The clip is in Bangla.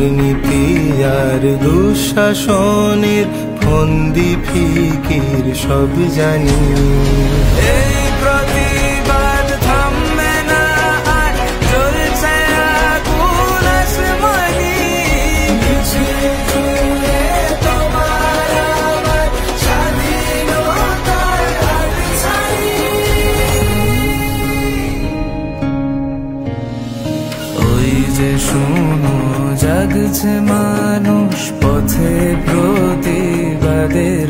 দুর্নীতি আর দুঃশাসনের ফন্দি ফিকির সব জানি। এই প্রতিবাদ থামবে না আর চলছে আগুন আসমানি। মিছিল জুড়ে তোমার আমার স্বাধীনতার হাতছানি। ওই যে শোনো জাগছে মানুষ পথে প্রতিবাদের